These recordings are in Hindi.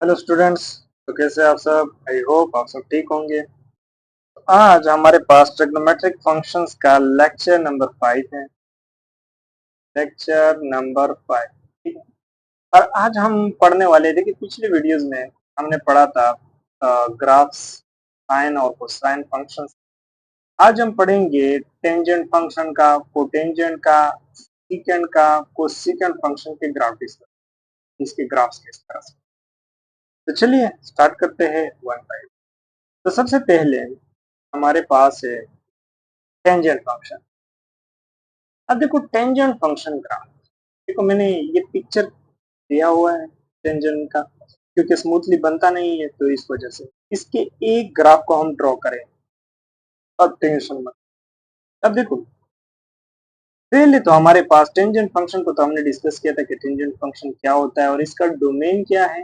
Hello students. तो कैसे आप सब? आई होप आप सब ठीक होंगे। आज हमारे पास ट्रिग्नोमेट्रिक फंक्शंस का लेक्चर नंबर 5 है। लेक्चर नंबर 5, ठीक है। और आज हम पढ़ने वाले थे कि पिछली वीडियोस में हमने पढ़ा था ग्राफ्स, साइन और कोसाइन फंक्शंस। आज हम पढ़ेंगे टेंजेंट फंक्शन का, कोटेंजेंट का, सीकेंड का, कोसिकेंड फंक्शन के ग्राफ डिस्कस, इसके ग्राफ्स किस तरह से। तो चलिए स्टार्ट करते हैं वन बाय। तो सबसे पहले हमारे पास है टेंजेंट फंक्शन। अब देखो टेंजेंट फंक्शन ग्राफ, देखो मैंने ये पिक्चर दिया हुआ है टेंजेंट का, क्योंकि स्मूथली बनता नहीं है तो इस वजह से इसके एक ग्राफ को हम ड्रॉ करें। अब टेंशन मत। अब देखो पहले तो हमारे पास टेंजेंट फंक्शन को तो हमने डिस्कस किया था कि टेंजेंट फंक्शन क्या होता है और इसका डोमेन क्या है।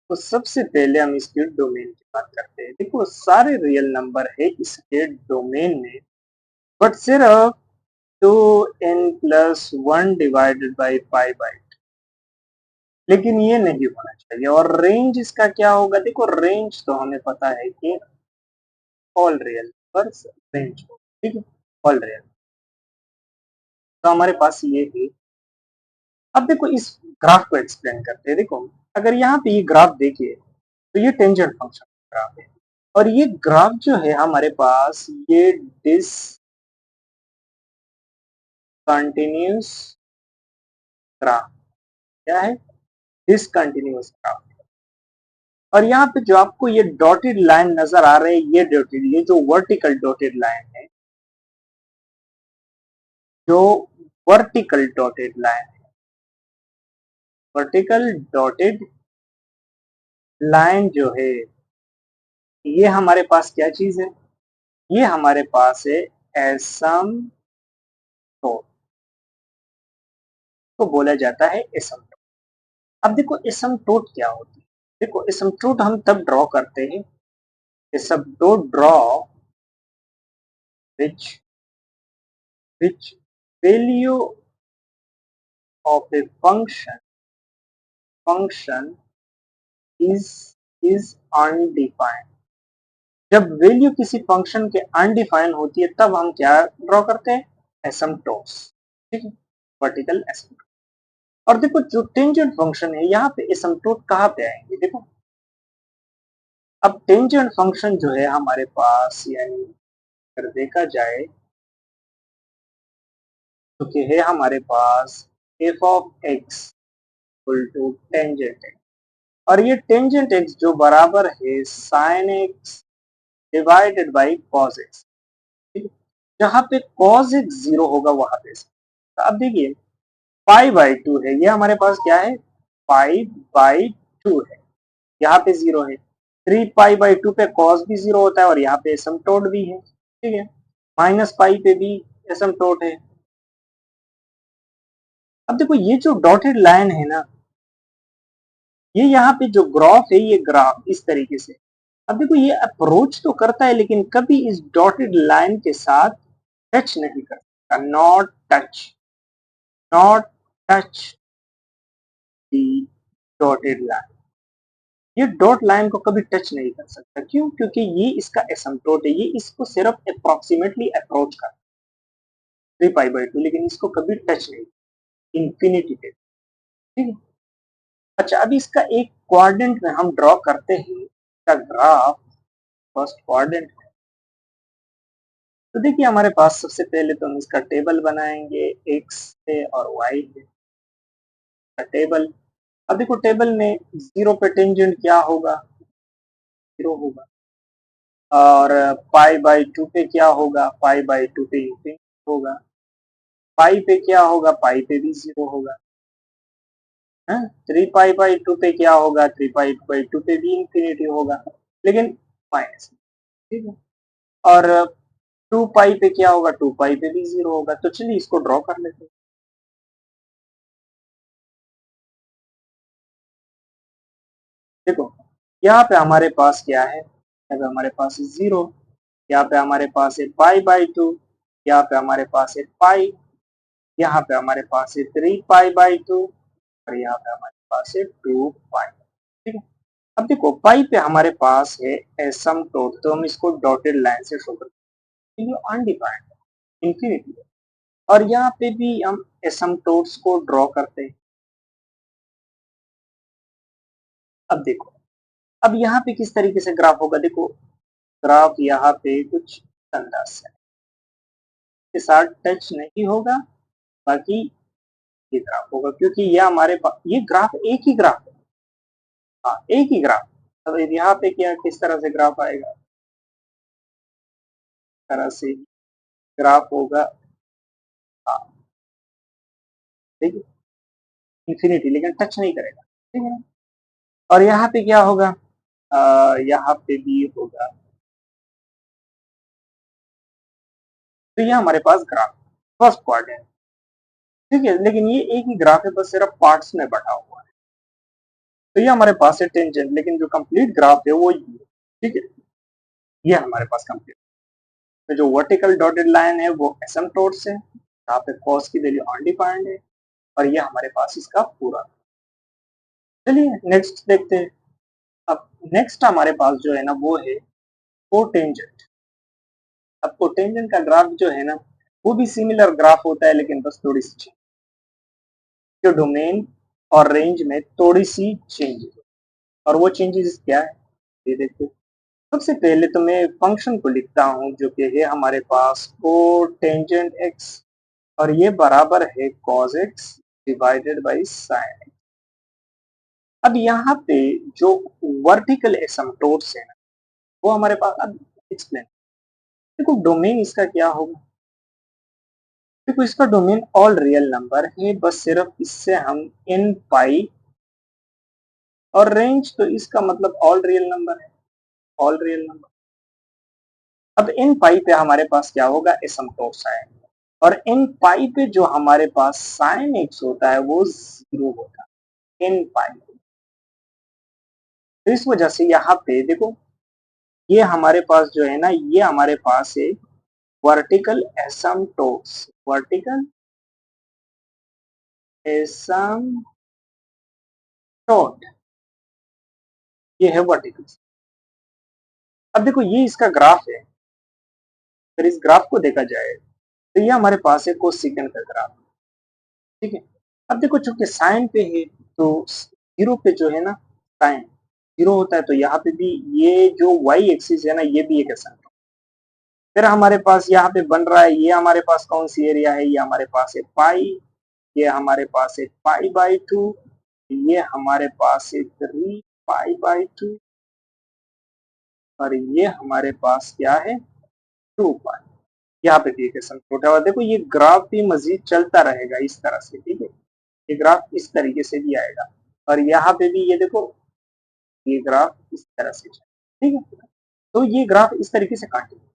तो सबसे पहले हम इसके डोमेन की बात करते हैं। देखो सारे रियल नंबर है इसके डोमेन में, बट सिर्फ 2n+1 divided by pi by, लेकिन ये नहीं होना चाहिए। और रेंज इसका क्या होगा? देखो रेंज तो हमें पता है कि ऑल रियल नंबर्स रेंज हो, ठीक है, ऑल रियल। तो हमारे पास ये है। अब देखो इस ग्राफ को एक्सप्लेन करते हैं। देखो अगर यहाँ पे ये ग्राफ देखिए तो ये टेंजेंट फंक्शन ग्राफ है, और ये ग्राफ जो है हमारे पास ये डिसकंटिन्यूअस ग्राफ, क्या है? Discontinuous graph. और यहाँ पे जो आपको ये डॉटेड लाइन नजर आ रहे हैं, ये डॉटेड, ये जो वर्टिकल डॉटेड लाइन है, जो वर्टिकल डॉटेड लाइन है, वर्टिकल डॉटेड लाइन जो है, ये हमारे पास क्या चीज है? ये हमारे पास है एसिम्पटोट, को बोला जाता है एसिम्पटोट। अब देखो एसिम्पटोट क्या होती है? देखो एसिम्पटोट हम तब ड्रॉ करते हैं, asymptote draw which which value of a function is undefined। जब वैल्यू किसी फंक्शन के अनडिफाइन होती है तब हम क्या ड्रॉ करते हैं? एसिम्पटोट्स, ठीक है, वर्टिकल एसिम्पटोट। और देखो जो टेंजेंट फंक्शन है यहाँ पे एसिम्पटोट कहाँ पे आएंगे? देखो अब टेंजेंट फंक्शन जो है हमारे पास, यानी अगर देखा जाए तो क्या है हमारे पास f of x equal to tangent x, और ये टेंजेंट एक्स जो बराबर है sine x divided by cos x. जहां पे cos x 0 होगा वहां पे तो अब देखिए पाई बाई 2 है, ये हमारे पास क्या है? पाई बाई 2 है, यहाँ पे 0 है। 3 पाई बाई 2 पे cos भी 0 होता है और यहाँ पे एसिम्पटोट भी है, ठीक है। माइनस पाई पे भी एसिम्पटोट है। अब देखो ये जो डॉटेड लाइन है ना, ये यहाँ पे जो ग्राफ है, ये ग्राफ इस तरीके से, अब देखो ये अप्रोच तो करता है लेकिन कभी इस डॉटेड लाइन के साथ टच नहीं कर सकता। Not touch, not touch the dotted line. ये डॉट लाइन को कभी टच नहीं कर सकता। क्यों? क्योंकि ये इसका एसिम्पटोट है, ये इसको सिर्फ अप्रोक्सीमेटली अप्रोच करता है 3 पाई बाई 2, लेकिन इसको कभी टच नहीं, इंफिनिटी पे, ठीक है। अच्छा अभी इसका एक क्वाड्रेंट में हम ड्रॉ करते हैं इसका ग्राफ, फर्स्ट क्वाड्रेंट। तो देखिए हमारे पास सबसे पहले तो हम इसका टेबल बनाएंगे, एक्स से और वाई का टेबल। अब देखो टेबल में 0 पे टेंजेंट क्या होगा? 0 होगा। और पाई बाई 2 पे क्या होगा? पाई बाई 2 पे इंफिनिटी होगा। पाई पे क्या होगा? पाई पे भी 0 होगा। 3 पाई बाई 2 पे क्या होगा? 3 पाई बाई 2 पे भी इंफिनिटी होगा, लेकिन माइनस, ठीक है। और 2 पाई पे क्या होगा? 2 पाई पे भी 0 होगा। तो चलिए इसको ड्रॉ कर लेते हैं। देखो यहाँ पे हमारे पास क्या है? यहाँ पे हमारे पास 0, यहाँ पे हमारे पास है पाई बाई 2, यहाँ पे हमारे पास है पाई, यहाँ पे हमारे पास है 3 पाई बाई 2, और यहाँ पे हमारे पास है 2 पाई, ठीक है। अब देखो पाई पे हमारे पास है एसिम्पटोट, तो हम इसको डॉटेड लाइन से शो करते हैं, ये अनडिफाइंड इंफिनिटी है। और यहाँ पे भी हम एसिम्पटोट्स को ड्रॉ करते हैं। अब देखो, अब यहाँ पे किस तरीके से ग्राफ होगा, देखो ग्राफ यहाँ पे कुछ अंदाज से के साथ टच नहीं होगा, बाकी ये ग्राफ होगा, क्योंकि ये हमारे पास ये ग्राफ एक ही ग्राफ है। हाँ, एक ही ग्राफ। अब यहाँ पे क्या किस तरह से ग्राफ आएगा, इस तरह से ग्राफ होगा। हाँ, ठीक है, इंफिनिटी, लेकिन टच नहीं करेगा, ठीक है ना। और यहाँ पे क्या होगा, यहाँ पे भी होगा। तो ये हमारे पास ग्राफ फर्स्ट पार्ट है, ठीक है, लेकिन ये एक ही ग्राफ है, बस सिर्फ पार्ट्स में बटा हुआ है। तो ये हमारे पास है टेंजेंट, लेकिन जो कंप्लीट ग्राफ है वो ये, ठीक है, ये हमारे पास कंप्लीट। तो जो वर्टिकल डॉटेड लाइन है वो एसिम्पटोट्स है, यहाँ पे कॉस की वैल्यू अनडिफाइंड है, और ये हमारे पास इसका पूरा। चलिए नेक्स्ट देखते हैं। अब नेक्स्ट हमारे पास जो है ना वो है कोटेंजेंट। अब कोटेंजेंट का ग्राफ जो है ना वो भी सिमिलर ग्राफ होता है, लेकिन बस थोड़ी सी जो डोमेन और रेंज में थोड़ी सी चेंजेस, और वो चेंजेस क्या है ये देखते हैं। सबसे पहले तो मैं फंक्शन को लिखता हूँ जो कि है हमारे पास कोटेंजेंट एक्स, और ये बराबर है cos x divided by sin x। अब यहाँ पे जो वर्टिकल एसिम्पटोट्स है ना वो हमारे पास, अब एक्सप्लेन, देखो डोमेन इसका क्या होगा, देखो इसका डोमेन ऑल रियल नंबर है, बस सिर्फ इससे हम इन पाई, और रेंज तो इसका मतलब ऑल रियल नंबर है, ऑल रियल नंबर। अब इन पाई पे हमारे पास क्या होगा, एसिम्पटोट्स आएंगे, और इन पाई पे जो हमारे पास साइन एक्स होता है वो जीरो होता है इन पाई। तो इस वजह से यहाँ पे देखो ये हमारे पास जो है ना ये हमारे पास है वर्टिकल एसिम्पटोट्स, वर्टिकल एसिम्पटोट, ये है वर्टिकल। अब देखो ये इसका ग्राफ है, अगर इस ग्राफ को देखा जाए तो ये हमारे पास है कोसेकेंड का ग्राफ, ठीक है। अब देखो चूंकि साइन पे है तो जीरो पे जो है ना साइन जीरो होता है, तो यहाँ पे भी ये जो वाई एक्सिस है ना ये भी एक एसिम्पटोट। फिर हमारे पास यहाँ पे बन रहा है, ये हमारे पास कौन सी एरिया है, ये हमारे पास है पाई, ये हमारे पास है पाई बाई टू, ये हमारे पास है 3 पाई बाई 2, और ये हमारे पास क्या है 2 पाई। यहाँ पे भी एक एसिम्पटोट है, और देखो ये ग्राफ भी मजीद चलता रहेगा इस तरह से, ठीक है, ये ग्राफ इस तरीके से भी आएगा, और यहाँ पे भी ये देखो ये ग्राफ इस तरह से चलेगा, ठीक है। तो ये ग्राफ इस तरीके से काटेगा।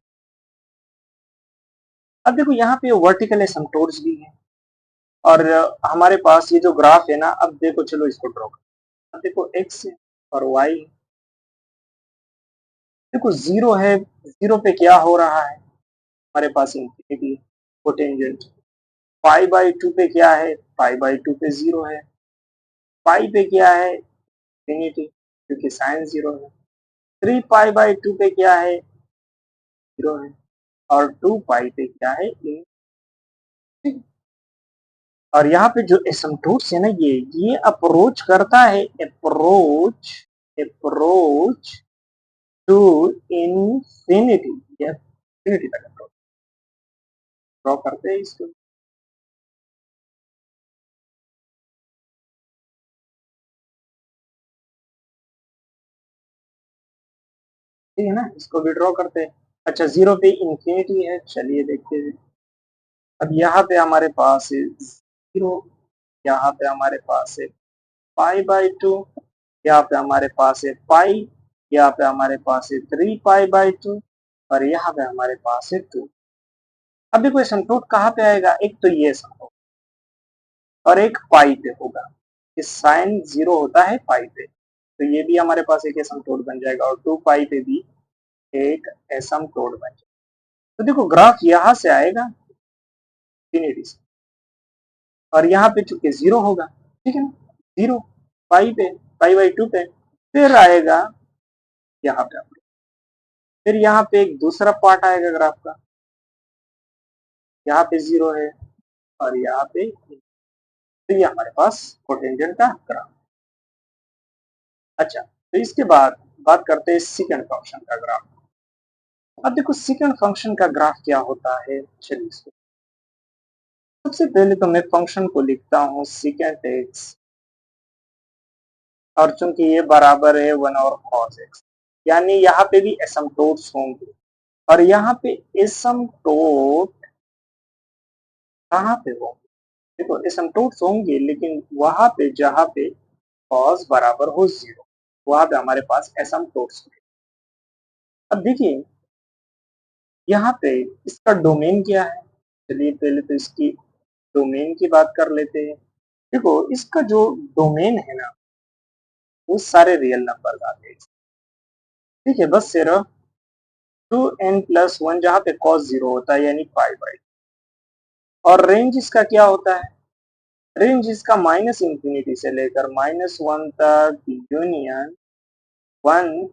अब देखो यहाँ पे वर्टिकल एसिम्पटोट्स भी है, और हमारे पास ये जो ग्राफ है ना, अब देखो चलो इसको ड्रॉ करो। अब देखो एक्स है और वाई है, देखो जीरो है, जीरो पे क्या हो रहा है, हमारे पास इंफिनिटी है, कोटेंजेंट। पाई बाई टू पे क्या है, पाई बाई टू पे जीरो है, पाई पे क्या है इंफिनिटी, क्योंकि साइन जीरो है। 3 पाई बाई 2 पे क्या है, जीरो है, और 2 पाई पे क्या है infinity। और यहाँ पे जो एसिम्पटोट्स है ना ये अप्रोच करता है, अप्रोच अप्रोच टू इंफिनिटी, या इंफिनिटी तक अप्रोच ड्रॉ करते हैं इसको, ठीक है ना, इसको भी ड्रॉ करते हैं। अच्छा जीरो पे इंफिनिटी है, चलिए देखते हैं। अब यहाँ पे हमारे पास है जीरो, यहाँ पे हमारे पास है पाई बाई टू, यहाँ पे हमारे पास है पाई, यहाँ पे हमारे पास है 3 पाई बाई 2, और यहाँ पे हमारे पास है 2। अब देखो एसिम्पटोट कहाँ पे आएगा, एक तो ये एसिम्पटोट, और एक पाई पे होगा, इस साइन जीरो होता है पाई पे, तो ये भी हमारे पास एक एसिम्पटोट बन जाएगा, और 2 पाई पे भी एक एसिम्पटोट बन जाएगा। तो देखो ग्राफ यहाँ से आएगा इंफिनिटी से, और यहाँ पे चूंकि जीरो होगा, ठीक है ना, जीरो पाई पे पाई बाई 2 पे, फिर आएगा यहाँ पे, फिर यहाँ पे एक दूसरा पार्ट आएगा ग्राफ का, यहाँ पे 0 है और यहाँ पे, तो ये हमारे पास कोटेंजेंट का ग्राफ। अच्छा, तो इसके बाद बात करते हैं सेकंड फंक्शन का ग्राफ। अब देखो सेकंड फंक्शन का ग्राफ क्या होता है, चलिए इसको सबसे पहले तो मैं फंक्शन को लिखता हूँ सेकंड एक्स, और चूंकि ये बराबर है 1 और cos x, यानी यहाँ पे भी एसिम्प्टोट्स होंगे, और यहाँ पे एसिम्प्टोट कहाँ पे होंगे, देखो एसिम्प्टोट्स होंगे लेकिन वहां पे जहाँ पे cos बराबर हो 0, वहां पे हमारे पास एसिम्प्टोट्स होंगे। अब देखिए यहाँ पे इसका डोमेन क्या है, चलिए पहले तो इसकी डोमेन की बात कर लेते हैं। देखो इसका जो डोमेन है ना, वो सारे रियल नंबर आते हैं, ठीक है, बस सिर्फ 2n+1 जहाँ पे cos 0 होता है यानी पाई, और रेंज इसका क्या होता है, रेंज इसका माइनस इंफिनिटी से लेकर -1 तक, यूनियन 1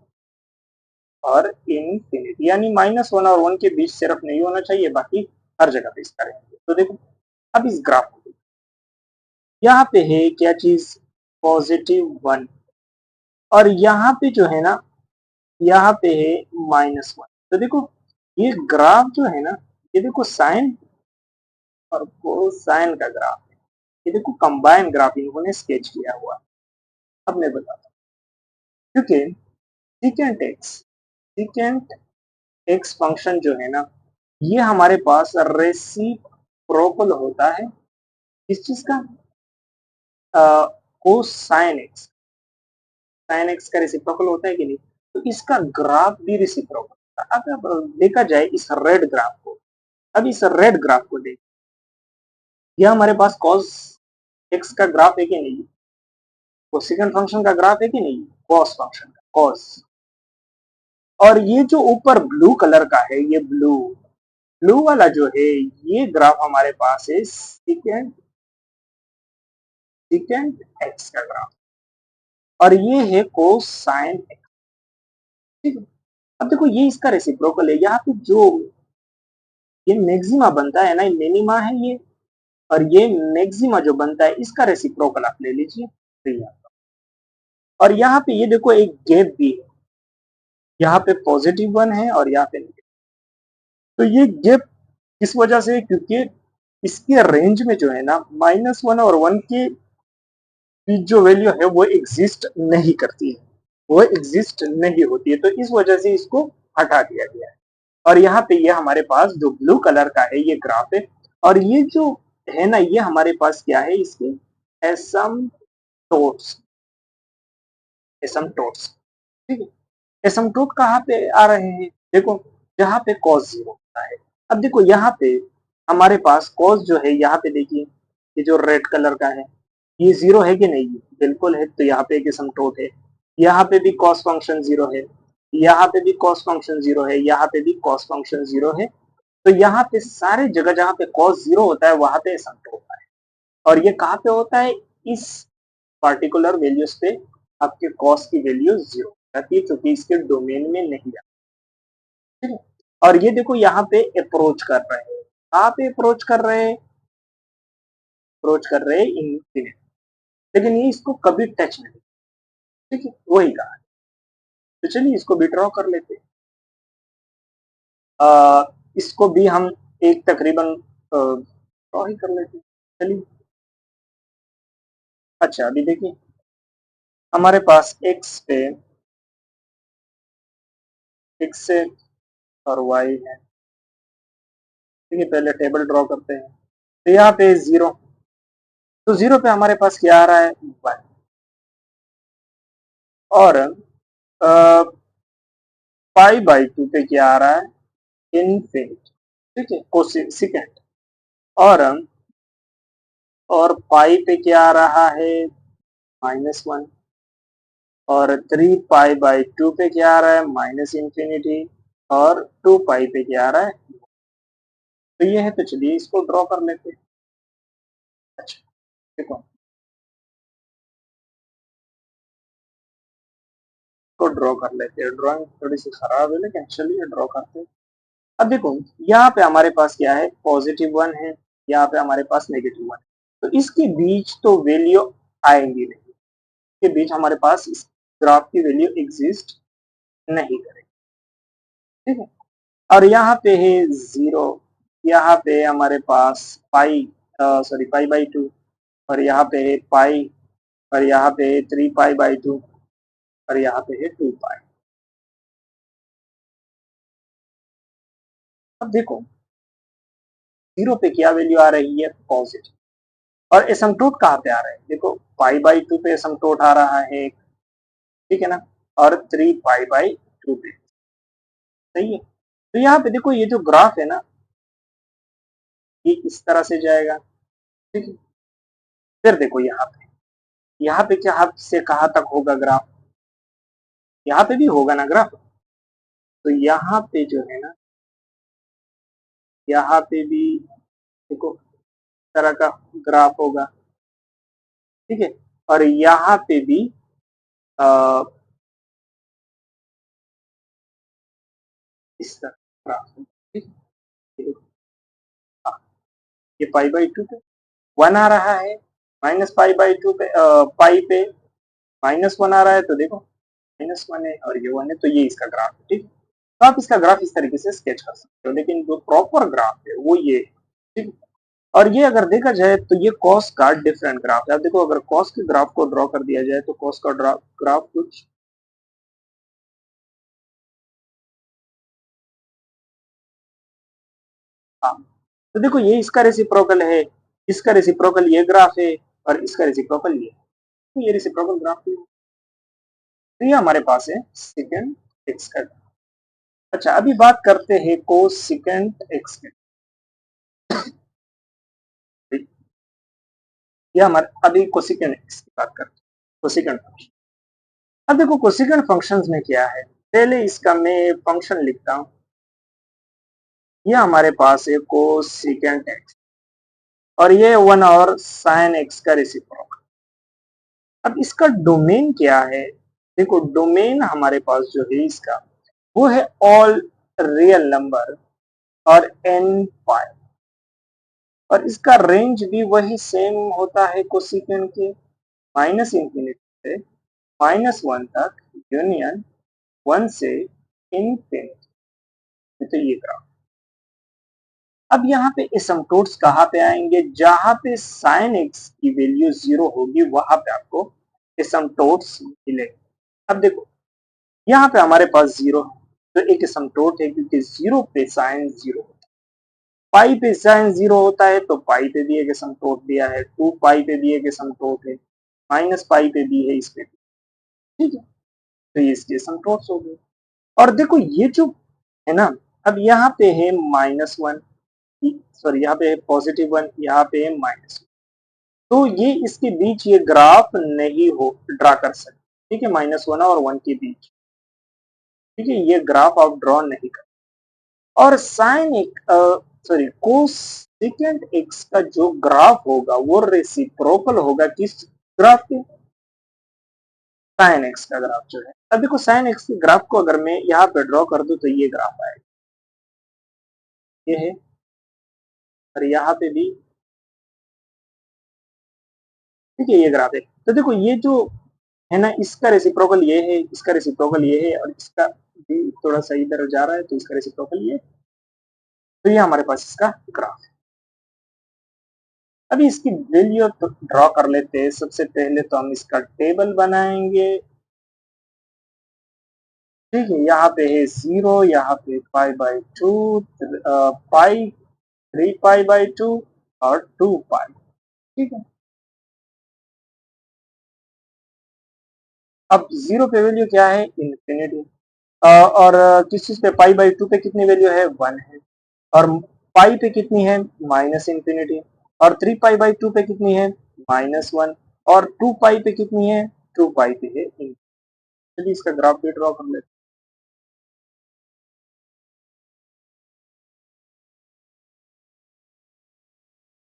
और इंफिनिटी, यानी -1 और 1 के बीच सिर्फ नहीं होना चाहिए, बाकी हर जगह पे इसका रेंज। तो देखो अब इस ग्राफ को यहाँ पे है क्या चीज, +1, और यहाँ पे जो है ना, यहाँ पे है -1। तो देखो ये ग्राफ जो है ना, ये देखो साइन और कोसाइन का ग्राफ है, ये देखो कंबाइन ग्राफ इन्होंने स्केच किया हुआ है। अब मैं बताता हूँ, क्योंकि सीकेंट एक्स फंक्शन जो है ना, ये हमारे पास रेसिप्रोकल होता है किस चीज का, कोसाइन एक्स, साइन एक्स का रेसिप्रोकल होता है कि नहीं, तो इसका ग्राफ भी रेसिप्रोकल। अगर देखा जाए इस रेड ग्राफ को, अब इस रेड ग्राफ को देख, यह हमारे पास cos x का ग्राफ है कि नहीं, कोसेकेंट फंक्शन का ग्राफ है कि नहीं, cos फंक्शन का cos, और ये जो ऊपर ब्लू कलर का है, ये ब्लू ब्लू वाला जो है, ये ग्राफ हमारे पास है सेकेंट सेकेंट एक्स का ग्राफ, और ये है कोसाइन एक्स, ठीक है। अब देखो ये इसका रेसिप्रोकल है, यहाँ पे जो ये मैक्सिमा बनता है ना, ये मिनिमा है ये, और ये मैक्सिमा जो बनता है इसका रेसिप्रोकल आप ले लीजिए, तो और यहाँ पे ये देखो एक गैप भी है, यहाँ पे +1 है और यहाँ पे नेगेटिव, तो ये गैप किस वजह से, क्योंकि इसके रेंज में जो है ना -1 और 1 के बीच जो वैल्यू है वो एग्जिस्ट नहीं करती है, वो एग्जिस्ट नहीं होती है, तो इस वजह से इसको हटा दिया गया है। और यहाँ पे ये हमारे पास जो ब्लू कलर का है ये ग्राफ है, और ये जो है ना, ये हमारे पास क्या है, इसके एसमटोट्स, एसमटोट्स, ठीक है। एसिम्प्टोट कहाँ पे आ रहे हैं, देखो जहाँ पे cos 0 होता है। अब देखो यहाँ पे हमारे पास cos जो है, यहाँ पे देखिए ये जो रेड कलर का है, ये 0 है कि नहीं, बिल्कुल है, तो यहाँ पे एक एसिम्प्टोट है। यहाँ पे भी cos फंक्शन 0 है, यहाँ पे भी cos फंक्शन 0 है, यहाँ पे भी cos फंक्शन 0 है, तो यहाँ पे सारे जगह जहाँ पे cos 0 होता है वहां पे एसिम्प्टोट होता है, और ये कहाँ पे होता है, इस पार्टिकुलर वैल्यूज पे आपके cos की वैल्यू 0 रहती है, क्योंकि इसके डोमेन में नहीं जाती, ठीक है। और ये देखो यहाँ पे अप्रोच कर रहे हैं, कहाँ पे अप्रोच कर रहे हैं, अप्रोच कर रहे हैं इंफिनिटी, लेकिन ये इसको कभी टच नहीं, ठीक है, वही कहा। तो चलिए इसको भी ड्रॉ कर लेते हैं, इसको भी हम एक तकरीबन ड्रॉ ही कर लेते हैं, चलिए। अच्छा अभी देखिए हमारे पास एक्स पे एक्स और वाई है, ठीक है, पहले टेबल ड्रॉ करते हैं। तो यहाँ पे 0, तो 0 पे हमारे पास क्या आ रहा है, 1, और पाई/2 पे क्या आ रहा है, इनफिनिटी, ठीक है, कोसेकेंट, और पाई पे क्या आ रहा है, -1, और 3 पाई/2 पे क्या आ रहा है, माइनस इंफिनिटी, और 2 पाई पे क्या आ रहा है, तो ये है, तो चलिए इसको ड्रॉ कर लेते हैं। अच्छा देखो इसको ड्रॉ कर लेते हैं। ड्राइंग थोड़ी सी खराब है लेकिन चलिए ड्रॉ करते हैं। अब देखो यहाँ पे हमारे पास क्या है, +1 है, यहाँ पे हमारे पास -1 है, तो इसके बीच तो वैल्यू आएंगी नहीं, इसके बीच हमारे पास इस ग्राफ की वैल्यू एग्जिस्ट नहीं करेगी, ठीक है। और यहाँ पे है 0, यहाँ पे हमारे पास पाई/2, और यहाँ पे है पाई, और यहाँ पे है 3π/2, और यहाँ पे है 2π। अब देखो 0 पे क्या वैल्यू आ रही है, पॉजिटिव, और एसिम्पटोट कहाँ पे आ रहा है, देखो π/2 पे एसिम्पटोट आ रहा है, ठीक है ना, और 3π/2 पे, सही है। तो यहाँ पे देखो ये जो ग्राफ है ना, ये इस तरह से जाएगा, ठीक है। फिर देखो यहाँ पे क्या हद से कहाँ तक होगा ग्राफ, यहाँ पे भी होगा ना ग्राफ, तो यहाँ पे जो है ना, यहाँ पे भी देखो इस तरह का ग्राफ होगा, ठीक है। और यहाँ पे भी आ, इस तरह ग्राफ होगा, ठीक है। हाँ, ये π/2 पे 1 आ रहा है, -π/2 पे पाई पे -1 आ रहा है, तो देखो -1 है और ये 1 है, तो ये इसका ग्राफ है, ठीक है। तो आप इसका ग्राफ इस तरीके से स्केच कर सकते हो, लेकिन जो प्रॉपर ग्राफ है वो ये है, ठीक है। और ये अगर देखा जाए तो ये कॉस का डिफरेंट ग्राफ है। अब देखो अगर कॉस के ग्राफ को ड्रॉ कर दिया जाए तो कॉस का ग्राफ कुछ हाँ, तो देखो ये इसका रेसिप्रोकल है, इसका रेसिप्रोकल ये ग्राफ है, और इसका रेसिप्रोकल ये, तो ये रेसिप्रोकल ग्राफ है। तो ये हमारे पास है सेकेंड एक्स का। अच्छा अभी बात करते हैं कोस सेकेंड एक्स की। ये हमारे अभी कोसेकेंड एक्स की बात करते हैं, कोसेकेंड फंक्शन। अब देखो कोसेकेंड फंक्शंस में क्या है, पहले इसका मैं फंक्शन लिखता हूँ। ये हमारे पास है कोसेकेंड एक्स, और ये 1 और साइन एक्स का रेसिप्रोकल। अब इसका डोमेन क्या है, देखो डोमेन हमारे पास जो है इसका, वो है ऑल रियल नंबर और n पाई, और इसका रेंज भी वही सेम होता है कोसेकेंड के, -∞ से -1 तक, यूनियन 1 से इनफिनिटी। तो ये ग्राफ। अब यहाँ पे एसिम्पटोट्स कहाँ पे आएंगे, जहां पे साइन एक्स की वैल्यू 0 होगी वहां पे आपको एसिम्पटोट्स मिलेंगे। अब देखो यहाँ पे हमारे पास 0 है, तो एक एसिम्पटोट है, क्योंकि 0 पे साइन 0 होता है। पाई पे साइन 0 होता है, तो पाई पे भी एक एसिम्पटोट दिया है, 2π पे भी एक एसिम्पटोट है, -π पे भी है, इस पे, ठीक है। तो ये इसके एसिम्पटोट्स हो गए। और देखो ये जो है ना, अब यहाँ पे है -1, सॉरी यहाँ पे है +1, यहाँ पे है -1, तो ये इसके बीच ये ग्राफ नहीं हो ड्रा कर सकते, ठीक है, -1 और 1 के बीच, ठीक है, ये ग्राफ आप ड्रॉ नहीं कर। और साइन एक सॉरी कोस सेकेंड एक्स का जो ग्राफ होगा वो रेसिप्रोकल होगा किस ग्राफ के, साइन एक्स का ग्राफ जो है। अब देखो साइन एक्स के ग्राफ को अगर मैं यहाँ पे ड्रॉ कर दूं तो ये ग्राफ आएगा, ये है, और यहाँ पे भी, ठीक है, ये ग्राफ है। तो देखो ये जो है ना, इसका रेसिप्रोकल ये है, इसका रेसिप्रोकल ये है, और इसका भी थोड़ा सा इधर जा रहा है, तो इसका रेसिप्रोकल ये, तो ये हमारे पास इसका ग्राफ है। अभी इसकी वैल्यू तो ड्रॉ कर लेते हैं। सबसे पहले तो हम इसका टेबल बनाएंगे, ठीक है। यहाँ पे है 0, यहाँ पे π/2, पाई 3π/2 और 2π, ठीक है। अब 0 पे वैल्यू क्या है, इन्फिनिटी, और किस चीज पे, π/2 पे कितनी वैल्यू है, 1 है, और पाई पे कितनी है, -∞, और 3π/2 पे कितनी है, -1, और 2π पे कितनी है, 2π पे है infinity। चलिए इसका ग्राफ भी ड्रॉ कर लेते हैं,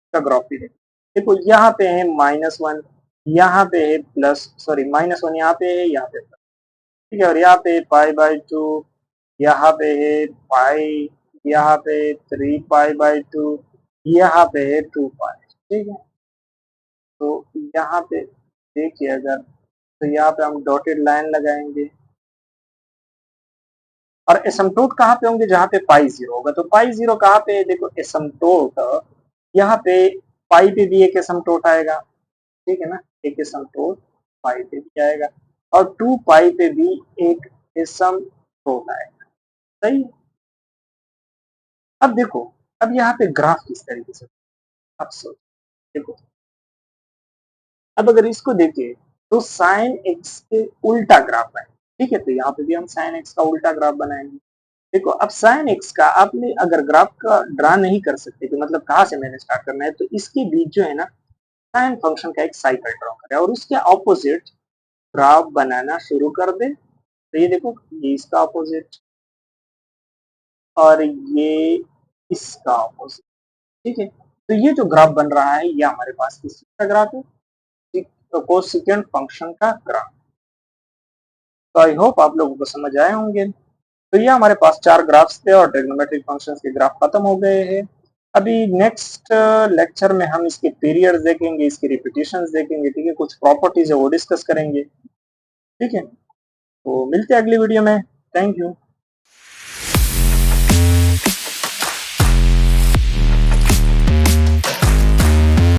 इसका ग्राफ भी देखो यहाँ पे है -1, यहाँ पे है प्लस, सॉरी -1 यहाँ पे है, यहाँ पे प्लस, ठीक है, और यहाँ पे पाई/2, यहाँ पे है पाई, यहाँ पे 3 पाई/2, यहाँ पे है 2 पाई। ठीक है, तो यहाँ पे देखिए अगर, तो यहाँ पे हम डॉटेड लाइन लगाएंगे और एसिम्प्टोट कहाँ पे होंगे, जहाँ पे पाई जीरो होगा। तो पाई जीरो कहाँ पे है, देखो एसिम्प्टोट यहाँ पे पाई पे भी एक एसिम्प्टोट आएगा, ठीक है ना, एक एसिम्प्टोट पाई पे भी आएगा और 2 पाई पे भी एक एसिम्प्टोट आएगा। सही है? अब देखो, अब यहाँ पे ग्राफ किस तरीके से, अब सोच, देखो अब अगर इसको देखें तो साइन एक्स के उल्टा ग्राफ है, ठीक है, तो यहाँ पे भी हम साइन एक्स का उल्टा ग्राफ बनाएंगे। देखो अब साइन एक्स का आपने अगर ग्राफ का ड्रा नहीं कर सकते तो मतलब कहाँ से मैंने स्टार्ट करना है, तो इसके बीच जो है ना साइन फंक्शन का एक साइकिल ड्रॉ करें और उसके ऑपोजिट ग्राफ बनाना शुरू कर दे। तो ये देखो, ये इसका ऑपोजिट और ये इसका ऑपोजिट, ठीक है, तो ये जो ग्राफ बन रहा है ये हमारे पास किसका ग्राफ है, कोसेकेंट फंक्शन का ग्राफ। तो आई होप आप लोगों को समझ आए होंगे। तो ये हमारे पास 4 ग्राफ्स थे और ट्रिग्नोमेट्रिक फंक्शंस के ग्राफ खत्म हो गए हैं। अभी नेक्स्ट लेक्चर में हम इसके पीरियड्स देखेंगे, इसकी रिपीटेशंस देखेंगे, ठीक है, कुछ प्रॉपर्टीज है वो डिस्कस करेंगे। ठीक है, तो मिलते हैं अगली वीडियो में। Thank you.